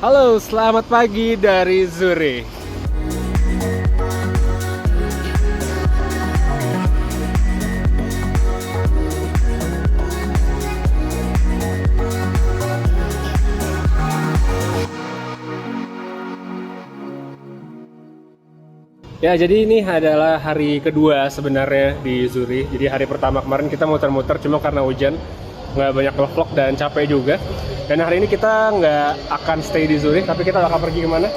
Halo, selamat pagi dari Zurich. Ya, jadi ini adalah hari kedua sebenarnya di Zurich. Jadi hari pertama kemarin kita muter-muter, cuma karena hujan, nggak banyak vlog dan capek juga. Dan hari ini kita nggak akan stay di Zurich, tapi kita bakal pergi kemana?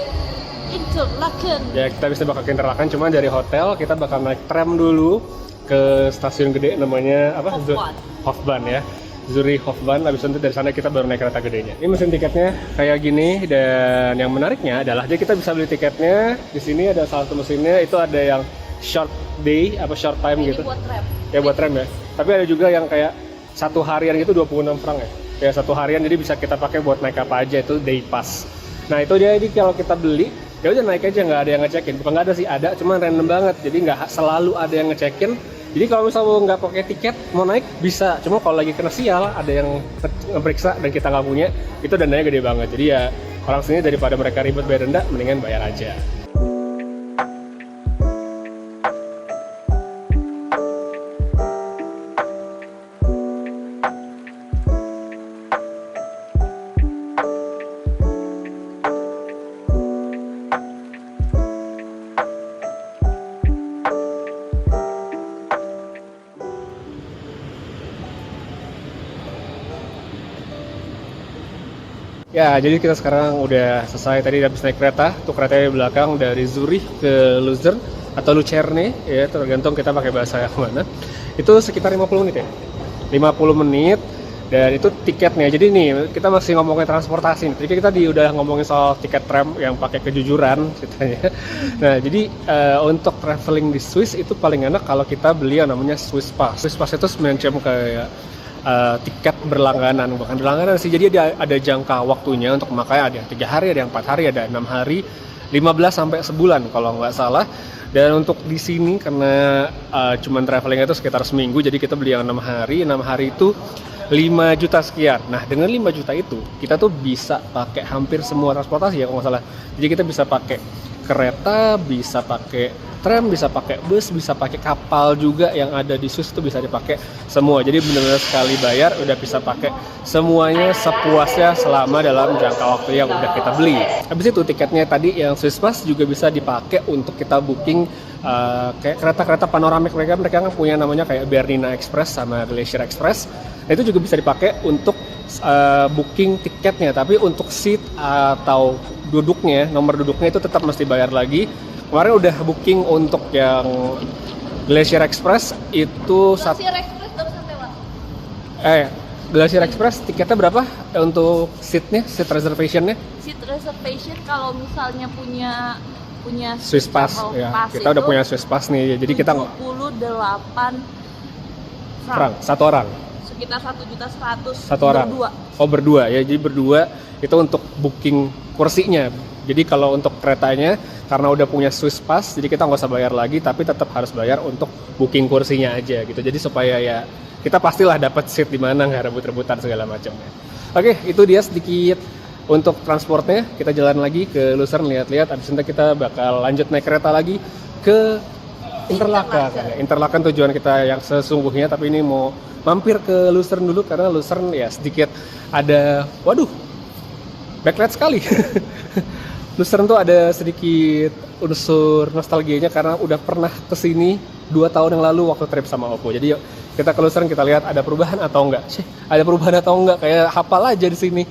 Interlaken. Ya, kita bisa bakal ke Interlaken, cuma dari hotel kita bakal naik tram dulu ke stasiun gede namanya apa? Hofbahn. Hofbahn ya. Zurich Hofbahn, habis itu dari sana kita baru naik kereta gedenya. Ini mesin tiketnya kayak gini, dan yang menariknya adalah jadi kita bisa beli tiketnya di sini. Ada salah satu mesinnya, itu ada yang short day apa short time Ini gitu. buat tram. Ya buat tram ya. Tapi ada juga yang kayak satu harian gitu 26 franc ya. Kayak satu harian, jadi bisa kita pakai buat naik apa aja, itu day pass. Nah itu dia, jadi kalau kita beli ya udah naik aja, nggak ada yang ngecekin. Bukan nggak ada sih, ada, cuman random banget. Jadi nggak selalu ada yang ngecekin. Jadi kalau misalnya nggak pakai tiket mau naik bisa, cuma kalau lagi kena sial ada yang ngeperiksa dan kita nggak punya, itu dandanya gede banget. Jadi ya orang sini daripada mereka ribet bayar denda, mendingan bayar aja. Ya, jadi kita sekarang udah selesai tadi habis naik kereta. Tuh keretanya di belakang dari Zurich ke Luzern atau Lucerne ya, tergantung kita pakai bahasa yang mana. Itu sekitar 50 menit ya. 50 menit, dan itu tiketnya. Jadi nih, kita masih ngomongin transportasi nih. Jadi kita udah ngomongin soal tiket tram yang pakai kejujuran ceritanya. Nah, jadi untuk traveling di Swiss itu paling enak kalau kita beli yang namanya Swiss Pass. Swiss Pass itu semacam kayak tiket berlangganan, bukan berlangganan sih, jadi ada jangka waktunya untuk memakai. Ada yang 3 hari, ada yang 4 hari, ada 6 hari, 15 sampai sebulan kalau nggak salah. Dan untuk di sini karena cuman travelingnya itu sekitar seminggu, jadi kita beli yang 6 hari. 6 hari itu 5 juta sekian. Nah, dengan 5 juta itu kita tuh bisa pakai hampir semua transportasi ya kalau nggak salah. Jadi kita bisa pakai kereta, bisa pakai tram, bisa pakai bus, bisa pakai kapal juga yang ada di Swiss, itu bisa dipakai semua. Jadi benar-benar sekali bayar udah bisa pakai semuanya sepuasnya selama dalam jangka waktu yang udah kita beli. Habis itu tiketnya tadi yang Swiss Pass juga bisa dipakai untuk kita booking kayak kereta-kereta panoramik. Mereka kan punya namanya kayak Bernina Express sama Glacier Express. Nah, itu juga bisa dipakai untuk booking tiketnya, tapi untuk seat atau duduknya, nomor duduknya itu tetap mesti bayar lagi. Kemarin udah booking untuk yang Glacier Express itu Glacier Express baru sampai mana? Glacier Express tiketnya berapa untuk seatnya, seat reservationnya? Seat reservation kalau misalnya punya Swiss Pass ya, kita udah punya Swiss Pass nih, jadi kita 78 franc satu orang. Sekitar 1.100.000 Satu orang. berdua. Oh, berdua ya. Jadi berdua itu untuk booking kursinya. Jadi kalau untuk keretanya karena udah punya Swiss Pass, jadi kita nggak usah bayar lagi, tapi tetap harus bayar untuk booking kursinya aja gitu. Jadi supaya ya kita pastilah dapat seat di mana, nggak rebut-rebutan segala macamnya. Oke, itu dia sedikit untuk transportnya. Kita jalan lagi ke Lucerne, lihat-lihat. Abis itu kita bakal lanjut naik kereta lagi ke Interlaken. Interlaken tujuan kita yang sesungguhnya, tapi ini mau mampir ke Lucerne dulu karena Lucerne ya sedikit ada, waduh, backlight sekali. Lucerne tuh ada sedikit unsur nostalgianya karena udah pernah kesini 2 tahun yang lalu waktu trip sama Oppo. Jadi yuk kita ke Lucerne, kita lihat ada perubahan atau enggak. Ada perubahan atau enggak, kayak hafal aja di sini.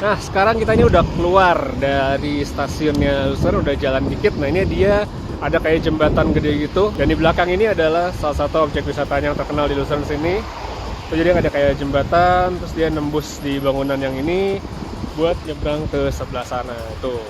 Nah, sekarang kita ini udah keluar dari stasiunnya Lucerne, udah jalan dikit. Nah, ini dia ada kayak jembatan gede gitu. Dan di belakang ini adalah salah satu objek wisatanya yang terkenal di Lucerne sini. Jadi ada kayak jembatan, terus dia nembus di bangunan yang ini buat nyebrang ke sebelah sana. Tuh.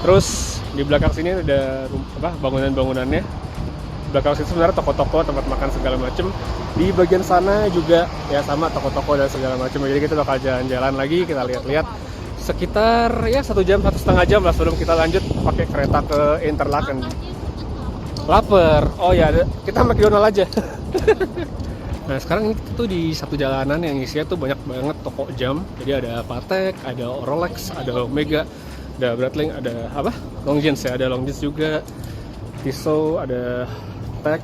Terus di belakang sini ada bangunan-bangunannya. Di belakang sini sebenarnya toko-toko, tempat makan segala macem. Di bagian sana juga ya sama toko-toko dan segala macam. Jadi kita bakal jalan-jalan lagi, kita lihat-lihat. Sekitar ya 1 jam, 1,5 jam lah sebelum kita lanjut pakai kereta ke Interlaken. Laper. Oh ya, kita McDonald aja. Nah sekarang ini kita tuh di satu jalanan yang isinya tuh banyak banget toko jam. Jadi ada Patek, ada Rolex, ada Omega, ada Breitling, ada apa? Longines ya, ada Longines juga. Tissot, ada Tag.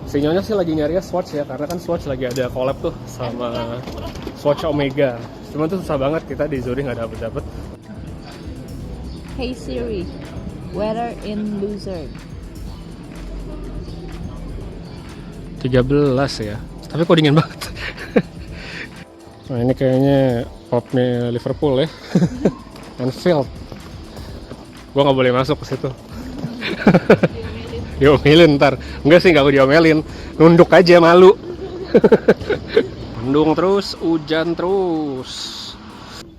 Si Nyonya sih lagi nyari Swatch ya, karena kan Swatch lagi ada collab tuh sama Swatch Omega. Cuman tuh susah banget, kita di Zurich nggak dapet. Hey Siri, weather in Luzern. 13 ya. Tapi kok dingin banget. Nah ini kayaknya popnya Liverpool ya. Anfield. Gua nggak boleh masuk ke situ. Diomelin ntar. Enggak sih, nggak gue diomelin. Nunduk aja, malu. Mendung terus, hujan terus.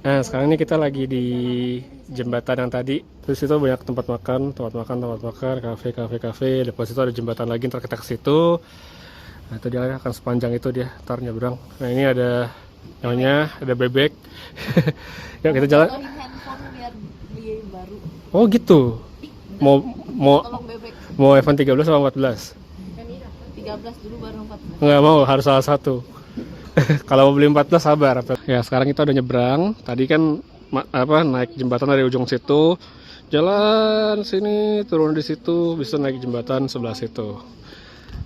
Nah sekarang ini kita lagi di jembatan yang tadi. Terus itu banyak tempat makan, kafe. Depan situ ada jembatan lagi, ntar kita ke situ. Nah itu dia akan sepanjang itu dia, ntar nyebrang. Nah ini ada Nyonya, ada bebek. Yuk kita jalan. Handphone biar beli baru. Oh gitu. Tolong bebek. Mau iPhone 13 atau 14? 13 dulu baru 14. Nggak mau, harus salah satu. Kalau mau beli 14 sabar. Ya sekarang kita udah nyebrang. Tadi kan naik jembatan dari ujung situ, jalan sini, turun di situ, bisa naik jembatan sebelah situ.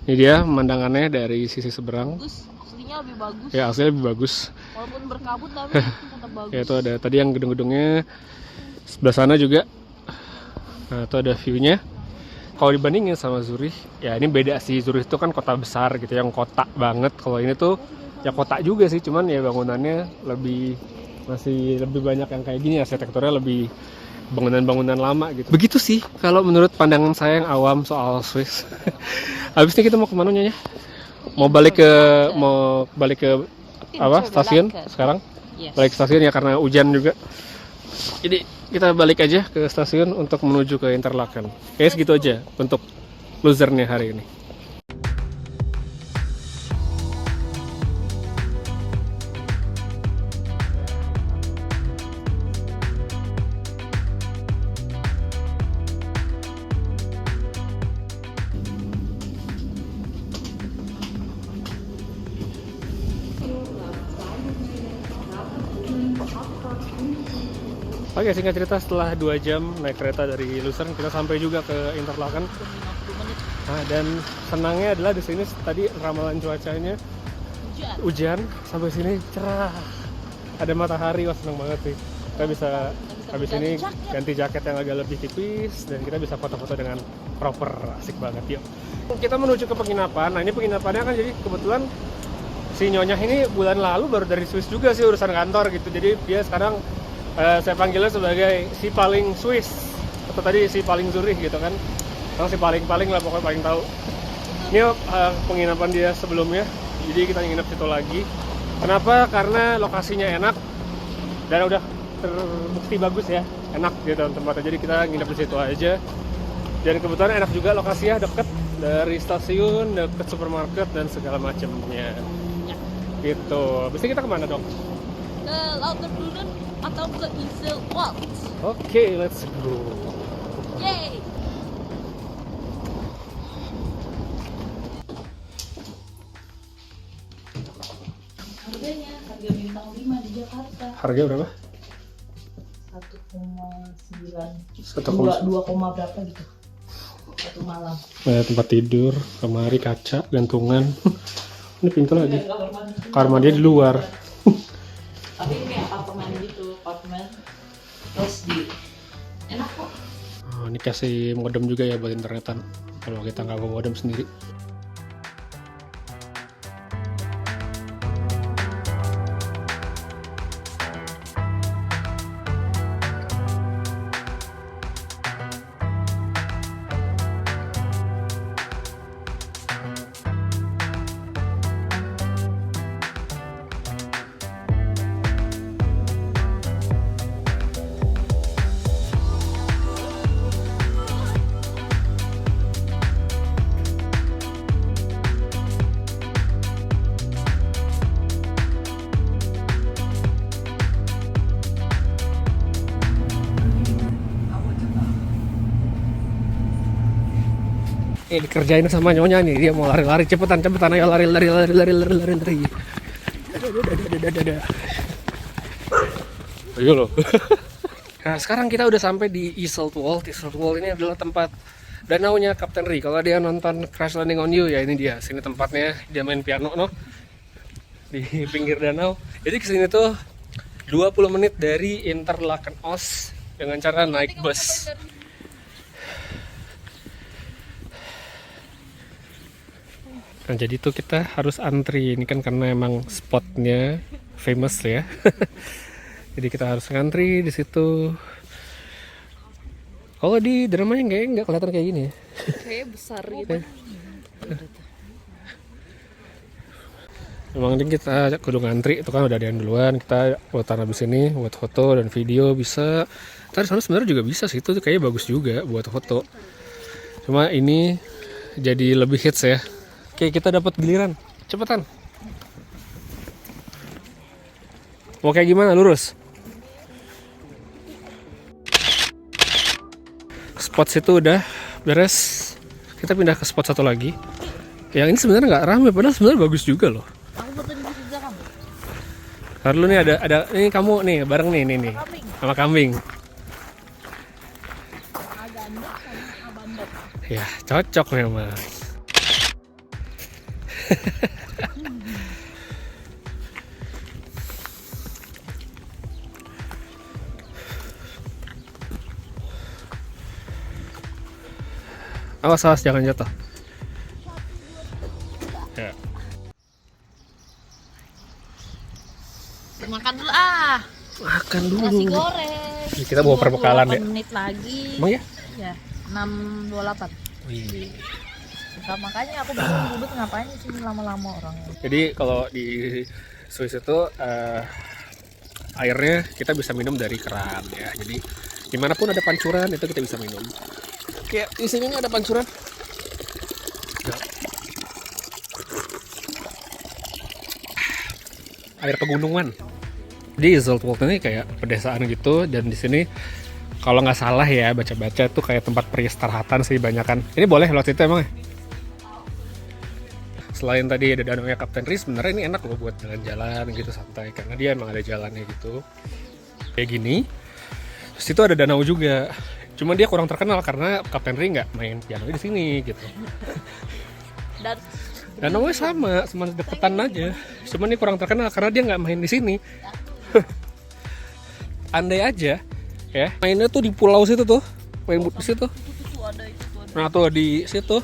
Ini dia pemandangannya dari sisi seberang. Bagus, aslinya lebih bagus. Ya aslinya lebih bagus. Walaupun berkabut tapi tetap bagus. Ya itu ada tadi yang gedung-gedungnya sebelah sana juga. Nah itu ada view-nya. Kalau dibandingin sama Zurich, ya ini beda sih. Zurich itu kan kota besar gitu, yang kota banget. Kalau ini tuh ya kota juga sih, cuman ya bangunannya masih lebih banyak yang kayak gini, arsitekturnya lebih bangunan-bangunan lama gitu. Begitu sih kalau menurut pandangan saya yang awam soal Swiss. Habis ini kita mau kemana Nyonya? Mau balik ke apa? Stasiun sekarang? Yes. Balik ke stasiun ya karena hujan juga. Jadi kita balik aja ke stasiun untuk menuju ke Interlaken. Kayaknya segitu aja untuk Luzernnya hari ini. Oke, singkat cerita setelah 2 jam naik kereta dari Luzern, kita sampai juga ke Interlaken. 50 menit. Nah, dan senangnya adalah di sini tadi ramalan cuacanya hujan, sampai sini cerah. Ada matahari, wah seneng banget sih. Kita bisa habis ini ganti jaket yang agak lebih tipis dan kita bisa foto-foto dengan proper, asik banget. Yuk. Kita menuju ke penginapan. Nah, ini penginapannya kan jadi kebetulan si Nyonya ini bulan lalu baru dari Swiss juga sih, urusan kantor gitu. Jadi dia sekarang saya panggilnya sebagai si paling Swiss atau tadi si paling Zurich gitu kan. Kalau si paling lah, pokoknya paling tahu. Ini penginapan dia sebelumnya, jadi kita nginep situ lagi. Kenapa? Karena lokasinya enak dan udah terbukti bagus ya, enak gitu tempatnya. Jadi kita nginep di situ aja. Dan kebetulan enak juga lokasinya, deket dari stasiun, deket supermarket dan segala macamnya. Ya. Gitu. Habis ini kita kemana dong? Ke Lauterbrunnen atau ke Iselwald. Oke, let's go. Yay! Harga bintang 5 di Jakarta. Harga berapa? 1,9 2, berapa gitu. Satu malam. Tempat tidur, lemari, kaca, gantungan. Ini pintu lagi. Kamar mandi di luar. Tapi ini kayak apartemen gitu, apartemen. Terus enak kok. Oh, ini kasih modem juga ya buat internetan. Kalau kita nggak mau modem sendiri. Dikerjain sama nyonya nih, dia mau lari-lari, cepetan ayo lari. Ayo loh. Nah sekarang kita udah sampai di Isolde World. Isolde World ini adalah tempat danaunya Captain Ri. Kalau dia nonton Crash Landing on You ya ini dia. Sini tempatnya, dia main piano di pinggir danau. Jadi kesini tuh 20 menit dari Interlaken Oss dengan cara naik bus. Nah jadi tuh kita harus antri, ini kan karena emang spotnya famous ya. Jadi kita harus ngantri di situ. Kalau di dramanya nggak kelihatan kayak gini ya. Kayak besar gitu. Emang ini kita kudu ngantri, itu kan udah ada yang duluan. Kita buat habis ini buat foto dan video bisa. Tadi sana sebenarnya juga bisa sih, itu kayaknya bagus juga buat foto. Cuma ini jadi lebih hits ya. Oke, kita dapat giliran. Cepetan. Mau kayak gimana? Lurus. Spot situ udah beres. Kita pindah ke spot satu lagi. Yang ini sebenarnya nggak rame, padahal sebenarnya bagus juga loh. Aku foto di situ juga kamu. Ntar dulu nih ada ini kamu nih bareng nih sama kambing. Agandok sama abandok. Ya cocok memang. Awas jangan jatuh. Ya. Makan dulu ah. Makan dulu. Nasi goreng. Kita bawa perbekalan ya. 28 menit lagi. Emang ya? Ya, 6.28. Wih. Nah, makanya aku bingung duduk ngapain di sini lama-lama orangnya. Jadi kalau di Swiss itu airnya kita bisa minum dari keran ya. Jadi dimanapun ada pancuran itu kita bisa minum. Kayak di sini nih ada pancuran. Ya. Air pegunungan. Di Isolde World ini kayak pedesaan gitu, dan di sini kalau nggak salah ya baca-baca tuh kayak tempat peristirahatan sih banyakan. Ini boleh lewat itu emang ya? Selain tadi ada danaunya Captain Ri, sebenarnya ini enak loh buat jalan-jalan gitu santai karena dia emang ada jalannya gitu. Kayak gini. Terus itu ada danau juga. Cuma dia kurang terkenal karena Captain Ri nggak main piano di sini gitu. Dan Danaunya sama deketan aja. Cuma ini kurang terkenal karena dia nggak main di sini. Andai aja ya mainnya tuh di pulau situ tuh, main di situ. Nah tuh di situ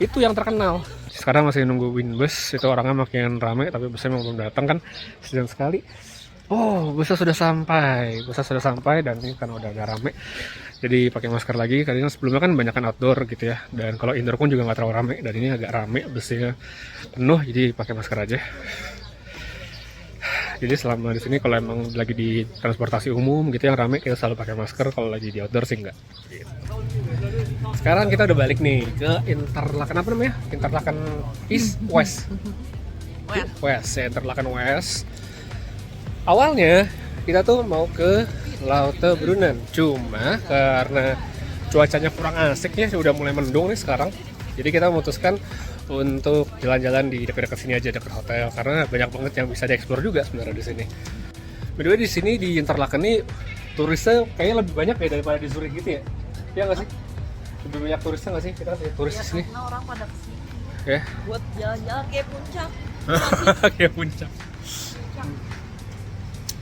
itu yang terkenal. Sekarang masih nunggu Winbus, itu orangnya makin rame tapi busnya belum datang kan, sejam sekali. Oh, busnya sudah sampai dan ini kan udah agak rame. Jadi pakai masker lagi, karena sebelumnya kan banyakan outdoor gitu ya. Dan kalau indoor pun juga nggak terlalu rame, dan ini agak rame, busnya penuh, jadi pakai masker aja. Jadi selama di sini kalau emang lagi di transportasi umum gitu yang rame, kita selalu pakai masker. Kalau lagi di outdoor sih enggak. Gitu. Sekarang kita udah balik nih ke Interlaken, apa namanya? Interlaken East West. West, ya, Interlaken West. Awalnya kita tuh mau ke Lauterbrunnen, cuma karena cuacanya kurang asik ya, udah mulai mendung nih sekarang. Jadi kita memutuskan untuk jalan-jalan di dekat-dekat sini aja, dekat hotel, karena banyak banget yang bisa dieksplor juga sebenarnya di sini. By the way, di sini di Interlaken nih turisnya kayaknya lebih banyak ya daripada di Zurich gitu ya? Iya nggak sih? Lebih banyak turisnya nggak sih? Kita kan turis di sini. Karena orang pada kesini Ya. buat jalan-jalan kayak puncak. Kayak puncak.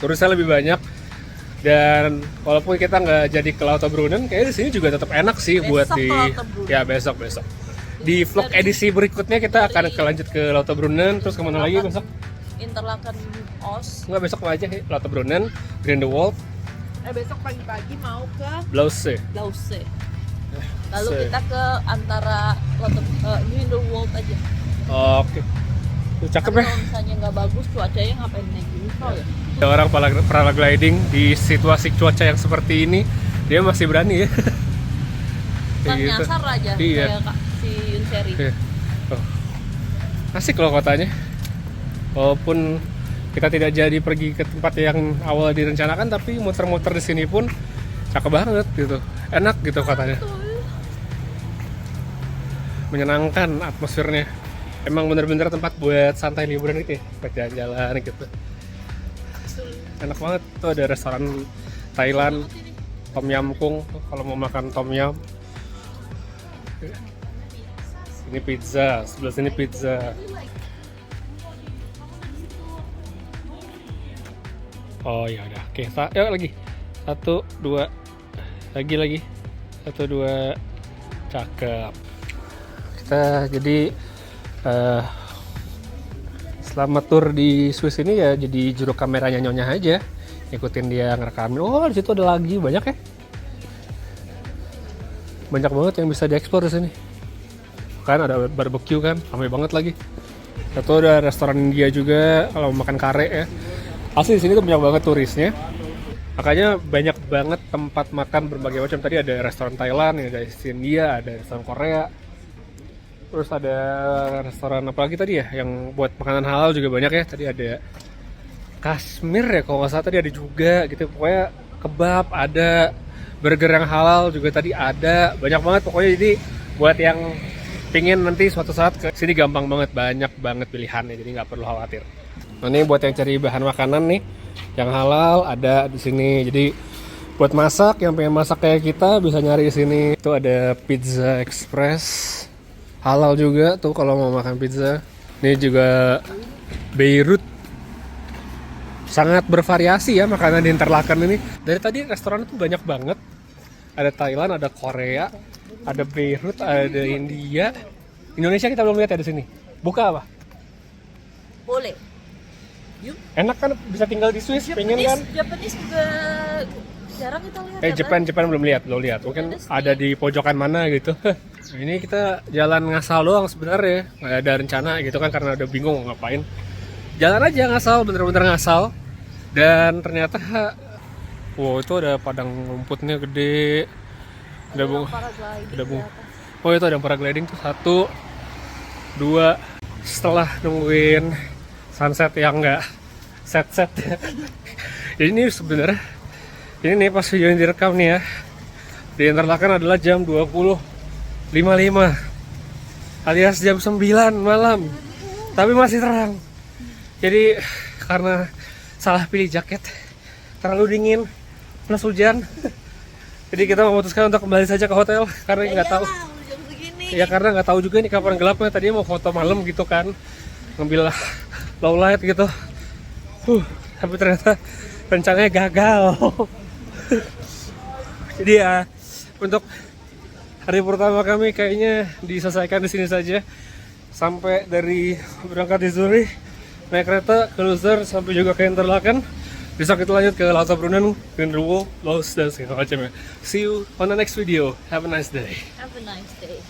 Turisnya lebih banyak. Dan walaupun kita nggak jadi ke Lauterbrunnen, kayaknya di sini juga tetap enak sih buat Besok di ke Lauterbrunnen. ya besok. Di vlog edisi berikutnya kita akan lanjut ke Lauterbrunnen, terus kemana lagi besok? Interlaken Oss. Enggak, besok aja Lauterbrunnen, Grindelwald, Besok pagi-pagi mau ke Blaussee. Blaussee. Lalu kita ke antara Grindelwald aja. Oke. Tuh, cakep ya. Kalau misalnya nggak bagus cuacanya ngapain naik gunung ya? Ada orang paragliding di situasi cuaca yang seperti ini, dia masih berani ya. Kan Kayak gitu. nyasar aja Iya. kayak Kak si Yunseri. Iya. Oh. Asik loh kotanya. Walaupun kita tidak jadi pergi ke tempat yang awal direncanakan, tapi muter-muter di sini pun cakep banget gitu. Enak gitu kotanya. menyenangkan atmosfernya. Emang bener-bener tempat buat santai liburan gitu ya, buat jalan-jalan gitu. Enak banget tuh, ada restoran Thailand Tom Yam Kung kalau mau makan tom yum. Ini pizza, sebelah sini pizza. Oh ya udah, oke, yuk lagi. 1, 2, lagi. 1, 2, cakep. Kita jadi selama tour di Swiss ini ya jadi juru kameranya Nyonya aja, ikutin dia ngerekamin. Oh di situ ada lagi banyak ya, banyak banget yang bisa dieksplor di sini. Kan ada barbecue kan, ramai banget lagi. Itu ada restoran India juga kalau mau makan kare ya. Asli di sini tuh banyak banget turisnya. Makanya banyak banget tempat makan berbagai macam. Tadi ada restoran Thailand, ada India, ada restoran Korea. Terus ada restoran apa lagi tadi ya, yang buat makanan halal juga banyak ya. Tadi ada Kashmir ya kalau nggak salah, tadi ada juga gitu. Pokoknya kebab ada, burger yang halal juga tadi ada. Banyak banget pokoknya, jadi buat yang pingin nanti suatu saat ke sini gampang banget, banyak banget pilihannya, jadi nggak perlu khawatir. Nah ini buat yang cari bahan makanan nih, yang halal ada di sini. Jadi buat masak, yang pengen masak kayak kita bisa nyari di sini. Itu ada Pizza Express. Halal juga tuh kalau mau makan pizza. Ini juga Beirut. Sangat bervariasi ya makanan di Interlaken ini. Dari tadi restoran itu banyak banget. Ada Thailand, ada Korea, ada Beirut, ada India. Indonesia kita belum lihat ya di sini. Buka apa? Boleh. Yuk. Enak kan bisa tinggal di Swiss, pengen kan? Japanese juga jarang kita lihat. Jepang belum lihat. Mungkin ada di pojokan mana gitu. Ini kita jalan ngasal doang sebenarnya, nggak ada rencana gitu kan, karena udah bingung mau ngapain. Jalan aja ngasal, bener-bener ngasal. Dan ternyata, wow itu ada padang rumputnya gede. Ada oh itu ada paragliding tuh 1, 2. Setelah nungguin sunset yang nggak set ya. Jadi ini sebenarnya, ini nih pas video yang direkam nih ya, di Interlaken adalah jam 20.55 alias jam 9 malam, tapi masih terang. Jadi karena salah pilih jaket, terlalu dingin plus hujan, jadi kita memutuskan untuk kembali saja ke hotel karena nggak tahu. Ya karena nggak tahu juga nih kapan gelapnya. Tadinya mau foto malam gitu kan, ngambil low light gitu, tapi ternyata rencananya gagal. Jadi ya untuk hari pertama kami kayaknya diselesaikan di sini saja. Sampai dari berangkat di Zurich, naik kereta ke Lucerne sampai juga ke Interlaken. Besok kita lanjut ke Lauterbrunnen, Grindelwald, Loos dan segala macam ya. See you on the next video. Have a nice day. Have a nice day.